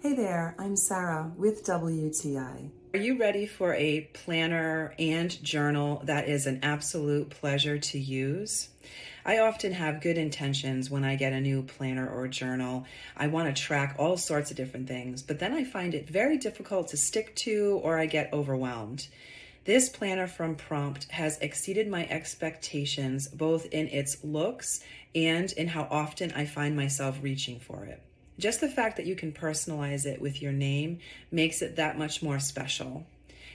Hey there, I'm Sarah with WTI. Are you ready for a planner and journal that is an absolute pleasure to use? I often have good intentions when I get a new planner or journal. I want to track all sorts of different things, but then I find it very difficult to stick to or I get overwhelmed. This planner from Promot has exceeded my expectations both in its looks and in how often I find myself reaching for it. Just the fact that you can personalize it with your name makes it that much more special.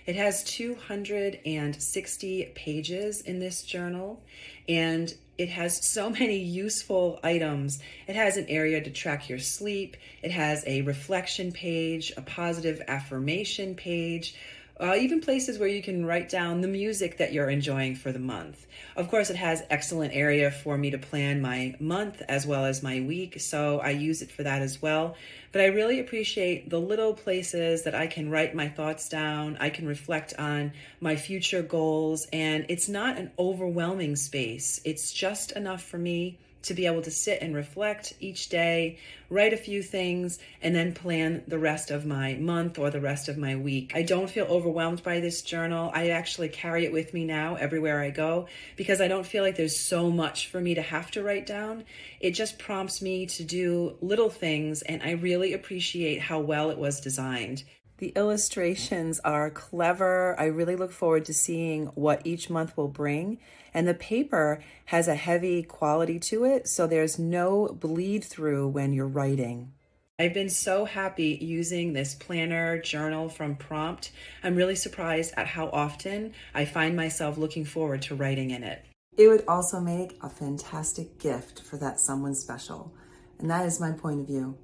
It has 260 pages in this journal, and it has so many useful items. It has an area to track your sleep. It has a reflection page, a positive affirmation page, even places where you can write down the music that you're enjoying for the month. Of course, it has excellent area for me to plan my month as well as my week, so I use it for that as well. But I really appreciate the little places that I can write my thoughts down, I can reflect on my future goals, and it's not an overwhelming space. It's just enough for me to be able to sit and reflect each day, write a few things, and then plan the rest of my month or the rest of my week. I don't feel overwhelmed by this journal. I actually carry it with me now everywhere I go because I don't feel like there's so much for me to have to write down. It just prompts me to do little things, and I really appreciate how well it was designed. The illustrations are clever. I really look forward to seeing what each month will bring. And the paper has a heavy quality to it, so there's no bleed through when you're writing. I've been so happy using this planner journal from Promot. I'm really surprised at how often I find myself looking forward to writing in it. It would also make a fantastic gift for that someone special. And that is my point of view.